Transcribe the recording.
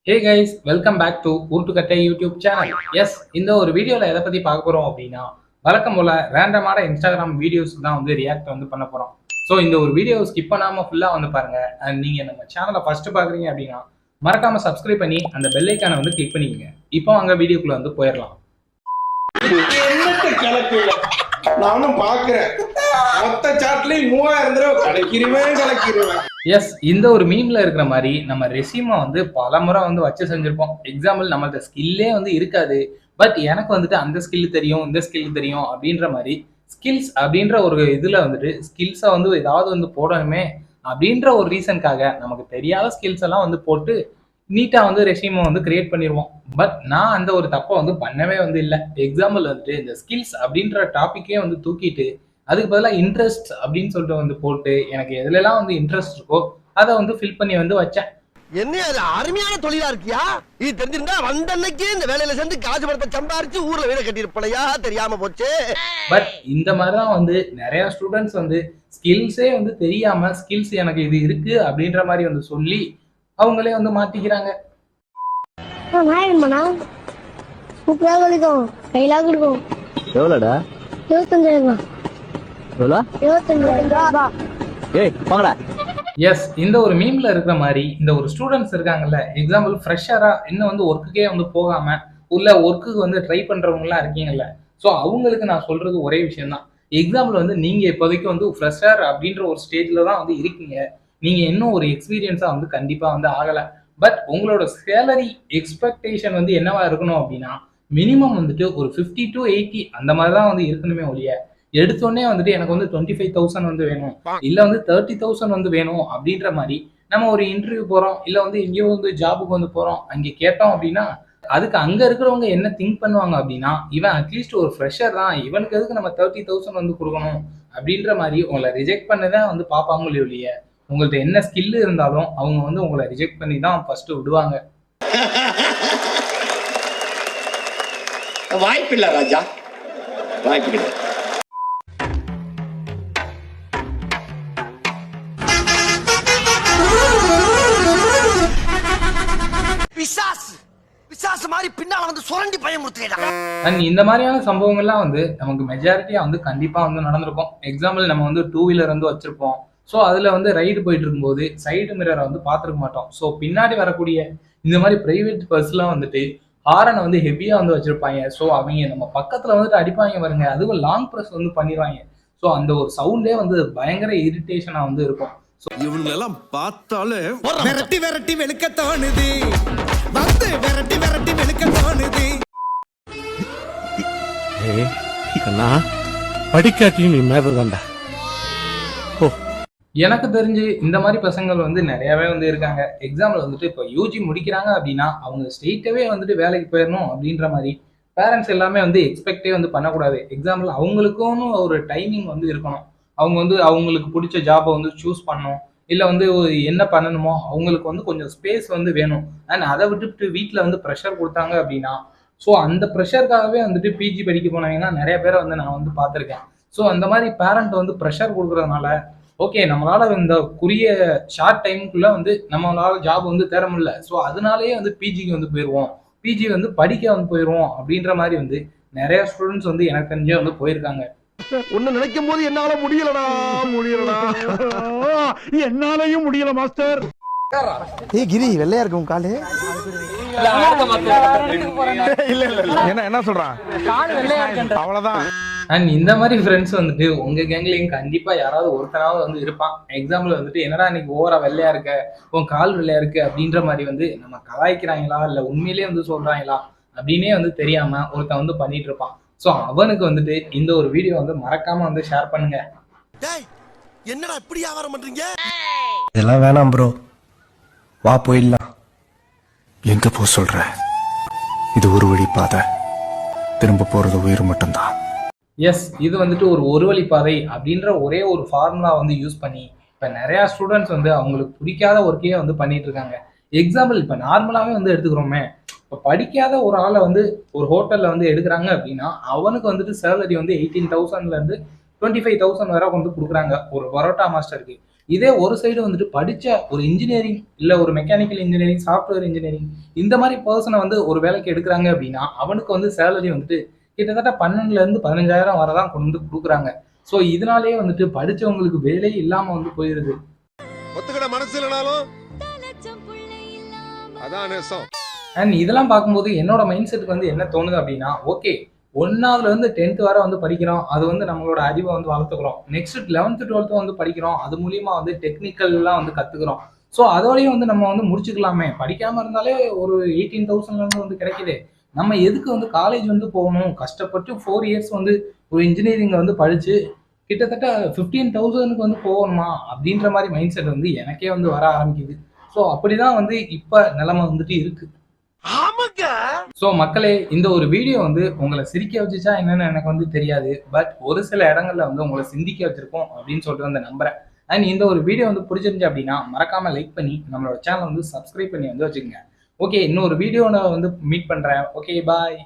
Hey guys, welcome back to Oorthukattai YouTube channel. Yes, இந்த ஒரு வீடியோவில் எதை பற்றி பார்க்க போகிறோம் அப்படின்னா, வழக்கம் போல் ரேண்டமான இன்ஸ்டாகிராம் வீடியோஸ்க்கு தான் வந்து ரியாக்ட் வந்து பண்ண போகிறோம். ஸோ இந்த ஒரு வீடியோ ஸ்கிப் பண்ணாமல் ஃபுல்லாக வந்து பாருங்கள். அண்ட் நீங்கள் நம்ம சேனலை ஃபஸ்ட்டு பார்க்குறீங்க அப்படின்னா மறக்காமல் சப்ஸ்கிரைப் பண்ணி அந்த பெல் ஐக்கானை வந்து கிளிக் பண்ணிக்கங்க. இப்போ அங்கே வீடியோக்குள்ளே வந்து போயிடலாம். நானும் பாக்குறேன். மொத்த சாட்லயும் 3000 தடவை கலக்கிடுவேன். எஸ், இந்த ஒரு மீம்ல இருக்கிற மாதிரி நம்ம ரெசியூமை வந்து பல முறை வந்து வச்சு செஞ்சிருப்போம். எக்ஸாம்பிள் நம்மள்ட்ட ஸ்கில்லே வந்து இருக்காது, பட் எனக்கு வந்துட்டு அந்த ஸ்கில் தெரியும், இந்த ஸ்கில் தெரியும் அப்படின்ற மாதிரி ஸ்கில்ஸ் அப்படின்ற ஒரு இதுல வந்துட்டு ஸ்கில்ஸை வந்து ஏதாவது வந்து போடணுமே அப்படின்ற ஒரு ரீசனுக்காக நமக்கு தெரியாத ஸ்கில்ஸ் எல்லாம் வந்து போட்டு நீட்டாக வந்து ரெசியூமை வந்து கிரியேட் பண்ணிடுவோம். பட் நான் அந்த ஒரு தப்பை வந்து பண்ணவே வந்து இல்லை. எக்ஸாம்பிள் வந்துட்டு இந்த ஸ்கில்ஸ் அப்படின்ற டாப்பிக்கே வந்து தூக்கிட்டு அதுக்கு பதிலாக இன்ட்ரெஸ்ட் அப்படின்னு சொல்லிட்டு வந்து போட்டு எனக்கு எதுலலாம் வந்து இன்ட்ரெஸ்ட் இருக்கோ அதை வந்து ஃபில் பண்ணி வந்து வச்சேன். என்ன அது அருமையான தொழிலா இருக்கியா? இது தெரிஞ்சிருந்தா வந்த அன்னைக்கு இந்த வேலையில சேர்ந்து காசு பணத்தை சம்பாரிச்சு ஊர்ல வீட கட்டியிருப்பலையா, தெரியாம போச்சு. பட் இந்த மாதிரி தான் வந்து நிறைய ஸ்டூடெண்ட்ஸ் வந்து ஸ்கில்ஸே வந்து தெரியாம ஸ்கில்ஸ் எனக்கு இது இருக்கு அப்படின்ற மாதிரி வந்து சொல்லி அவங்களே வந்து மாத்திக்கிறாங்க. சூப்பரா வலிக்கும், கையில கொடுக்கும். எவ்வளோடா? 25,000. எவ்வளோ? 25,000. ஏய் வாங்கடா. எஸ், இந்த ஒரு மீம்ல இருக்கிற மாதிரி இந்த ஒரு ஸ்டூடெண்ட்ஸ் இருக்காங்கல்ல, எக்ஸாம்பிள் ஃப்ரெஷரா இன்னும் வந்து ஒர்க்குக்கே வந்து போகாம உள்ள ஒர்க்குக்கு வந்து ட்ரை பண்றவங்கலாம் இருக்கீங்கல்ல, ஸோ அவங்களுக்கு நான் சொல்றது ஒரே விஷயம் தான். எக்ஸாம்பிள் வந்து நீங்க இப்போதைக்கு வந்து ஃப்ரெஷர் அப்படின்ற ஒரு ஸ்டேஜ்ல தான் வந்து இருக்கீங்க. நீங்க இன்னும் ஒரு எக்ஸ்பீரியன்ஸா வந்து கண்டிப்பா வந்து ஆகல. பட் உங்களோட சேலரி எக்ஸ்பெக்டேஷன் வந்து என்னவா இருக்கணும் அப்படின்னா மினிமம் வந்துட்டு ஒரு 50 to 80 அந்த மாதிரி தான் வந்து இருக்கணுமே ஒழிய எடுத்தோடனே வந்துட்டு எனக்கு வந்து 25,000 வந்து வேணும், இல்ல வந்து 30,000 வந்து வேணும் அப்படின்ற மாதிரி நம்ம ஒரு இன்டர்வியூ போறோம், இல்ல வந்து எங்கேயோ வந்து ஜாபுக்கு வந்து போறோம், அங்கே கேட்டோம் அப்படின்னா அதுக்கு அங்க இருக்கிறவங்க என்ன திங்க் பண்ணுவாங்க அப்படின்னா, இவன் அட்லீஸ்ட் ஒரு ஃப்ரெஷர் தான், இவனுக்கு எதுக்கு நம்ம 30,000 வந்து கொடுக்கணும் அப்படின்ற மாதிரி உங்களை ரிஜெக்ட் பண்ணதான் வந்து பார்ப்பாங்களே ஒழிய உங்கள்ட்ட என்ன ஸ்கில் இருந்தாலும் அவங்க வந்து உங்களை ரிஜெக்ட் பண்ணி தான் ஃபர்ஸ்ட் விடுவாங்க. வாய்ப்பில்லை ராஜா, வாய்ப்பில்லை. பிசாசு மாதிரி பின்னால வந்து சுரண்டி பயமுறுத்துறா. அண்ட் இந்த மாதிரியான சம்பவங்கள்லாம் வந்து நமக்கு மெஜாரிட்டியா வந்து கண்டிப்பா வந்து நடந்திருக்கும். எக்ஸாம்பிள் நம்ம வந்து 2 வீலர் வந்து வச்சிருப்போம். ஸோ அதில் வந்து ரைடு போயிட்டு இருக்கும்போது சைடு மிரரை வந்து பார்த்துருக்க மாட்டோம். ஸோ பின்னாடி வரக்கூடிய இந்த மாதிரி பிரைவேட் பஸ்லாம் வந்துட்டு ஹாரனை வந்து ஹெவியாக வந்து வச்சிருப்பாங்க. ஸோ அவங்க நம்ம பக்கத்தில் வந்துட்டு அடிப்பாங்க பாருங்க, அதுவும் லாங் ப்ரெஸ் வந்து பண்ணிடுவாங்க. ஸோ அந்த ஒரு சவுண்டே வந்து பயங்கர இரிட்டேஷனாக வந்து இருக்கும். இவங்களெல்லாம் பார்த்தாலே விரட்டி விரட்டி வெளுக்க தோணுது, வந்து விரட்டி விரட்டி வெளுக்க தோணுது. கண்ணா படிக்காட்டியும் நீ மேததாண்டா. எனக்கு தெரிஞ்சு இந்த மாதிரி பசங்கள் வந்து நிறையவே வந்து இருக்காங்க. எக்ஸாம்பிள் வந்துட்டு இப்போ யூஜி முடிக்கிறாங்க அப்படின்னா அவங்க ஸ்ட்ரெயிட்டாவே வந்துட்டு வேலைக்கு போயிடணும் அப்படின்ற மாதிரி பேரண்ட்ஸ் எல்லாமே வந்து எக்ஸ்பெக்டே வந்து பண்ணக்கூடாது. எக்ஸாம்பிள் அவங்களுக்கும் ஒரு டைமிங் வந்து இருக்கணும். அவங்க வந்து அவங்களுக்கு பிடிச்ச ஜாபை வந்து சூஸ் பண்ணணும், இல்லை வந்து என்ன பண்ணணுமோ அவங்களுக்கு வந்து கொஞ்சம் ஸ்பேஸ் வந்து வேணும். அண்ட் அதை விட்டுட்டு வீட்டில் வந்து ப்ரெஷர் கொடுத்தாங்க அப்படின்னா ஸோ அந்த ப்ரெஷருக்காகவே வந்துட்டு பிஜி படிக்க போனாங்கன்னா நிறைய பேரை வந்து நான் வந்து பார்த்துருக்கேன். ஸோ அந்த மாதிரி பேரண்ட் வந்து ப்ரெஷர் கொடுக்குறதுனால ஓகே நம்மளால இந்த குறுகிய ஷார்ட் டைமுக்குள்ள வந்து நம்மளால ஜாப் வந்து தேட முடியல, ஸோ அதனாலேயே வந்து பிஜிக்கு வந்து போயிடுவோம், பிஜி வந்து படிக்க வந்து போயிடுவோம் அப்படின்ற மாதிரி வந்து நிறைய ஸ்டூடெண்ட்ஸ் வந்து எனக்கு தெரிஞ்சே வந்து போயிருக்காங்க. ஒன்னு நினைக்கும் போது என்னால முடியலடா, என்னாலையும் முடியல மாஸ்டர். ஏய் கிரி, வெள்ளையா இருக்கும் காலு. என்ன சொல்றான்? அவ்வளவுதான். அண்ட் இந்த மாதிரி ஃப்ரெண்ட்ஸ் வந்துட்டு உங்க கேங்லையும் கண்டிப்பா யாராவது ஒருத்தராவது வந்து இருப்பான். எக்ஸாம்பிள் வந்துட்டு என்னடா இன்னைக்கு ஓவரா வெள்ளையா இருக்க, உன் கால் வெள்ளையா இருக்கு அப்படின்ற மாதிரி வந்து நம்ம கலாய்க்கிறாங்களா இல்ல உண்மையிலேயே வந்து சொல்றாங்களா அப்படின்னே வந்து தெரியாம ஒருத்தன் வந்து பண்ணிட்டு இருப்பான். ஸோ அவனுக்கு வந்துட்டு இந்த ஒரு வீடியோ வந்து மறக்காம வந்து ஷேர் பண்ணுங்க. என்னடா இப்படி வியாபாரம் பண்றீங்க? இதெல்லாம் வேணாம் ப்ரோ, வா போயிடலாம். எங்க போ சொல்ற? இது ஒரு வழி பாதை, திரும்ப போறது உயிர் மட்டும்தான். எஸ், இது வந்துட்டு ஒரு வழி பாதை அப்படின்ற ஒரே ஒரு ஃபார்முலா வந்து யூஸ் பண்ணி இப்போ நிறையா ஸ்டூடெண்ட்ஸ் வந்து அவங்களுக்கு பிடிக்காத ஒர்க்கையே வந்து பண்ணிட்டு இருக்காங்க. எக்ஸாம்பிள் இப்போ நார்மலாகவே வந்து எடுத்துக்கிறோமே, இப்போ படிக்காத ஒரு ஆளை வந்து ஒரு ஹோட்டலில் வந்து எடுக்கிறாங்க அப்படின்னா அவனுக்கு வந்துட்டு சேலரி வந்து 18,000லேருந்து 25,000 வரை வந்து கொடுக்குறாங்க ஒரு பரோட்டா மாஸ்டருக்கு. இதே ஒரு சைடு வந்துட்டு படிச்ச ஒரு இன்ஜினியரிங் இல்ல ஒரு மெக்கானிக்கல் இன்ஜினியரிங், சாஃப்ட்வேர் இன்ஜினியரிங் இந்த மாதிரி பர்சனை வந்து ஒரு வேலைக்கு எடுக்கிறாங்க அப்படின்னா அவனுக்கு வந்து சேலரி வந்துட்டு கிட்டத்தட்ட 12,000 இருந்து 15,000 வரதான் கொண்டு வந்து கொடுக்குறாங்க. ஸோ இதனாலேயே வந்துட்டு படிச்சவங்களுக்கு வேலையே இல்லாம வந்து போயிருது. ஒத்துக்கிட மனசு இல்லைனாலும் அதான் நேசம். அண்ட் இதெல்லாம் பார்க்கும்போது என்னோட மைண்ட் செட்டுக்கு வந்து என்ன தோணுது அப்படின்னா, ஓகே 1ஆவதுல இருந்து 10th வரை வந்து படிக்கிறோம், அது வந்து நம்மளோட அறிவை வந்து வளர்த்துக்கிறோம். நெக்ஸ்ட் 11th 12th வந்து படிக்கிறோம், அது மூலியமா வந்து டெக்னிக்கல்லாம் வந்து கத்துக்கிறோம். ஸோ அதோடய வந்து நம்ம வந்து முடிச்சுக்கலாமே, படிக்காம இருந்தாலே ஒரு 18,000 இருந்து வந்து கிடைக்குது. நம்ம எதுக்கு வந்து காலேஜ் வந்து போகணும், கஷ்டப்பட்டு 4 இயர்ஸ் வந்து ஒரு இன்ஜினியரிங் வந்து படிச்சு கிட்டத்தட்ட 15,000க்கு வந்து போகணுமா அப்படின்ற மாதிரி மைண்ட் செட் வந்து எனக்கே வந்து வர ஆரம்பிக்குது. ஸோ அப்படிதான் வந்து இப்ப நிலைமை வந்துட்டு இருக்கு. ஸோ மக்களே, இந்த ஒரு வீடியோ வந்து உங்களை சிரிக்க வச்சுச்சா என்னன்னு எனக்கு வந்து தெரியாது. பட் ஒரு சில இடங்கள்ல வந்து உங்களை சிந்திக்க வச்சிருக்கோம் அப்படின்னு சொல்லிட்டு வந்து நம்புறேன். அண்ட் இந்த ஒரு வீடியோ வந்து பிடிச்சிருந்துச்சு அப்படின்னா மறக்காம லைக் பண்ணி நம்மளோட சேனல் வந்து சப்ஸ்கிரைப் பண்ணி வந்து வச்சுக்கோங்க. ஓகே, இன்னொரு வீடியோவில் வந்து மீட் பண்றேன். ஓகே, பாய்.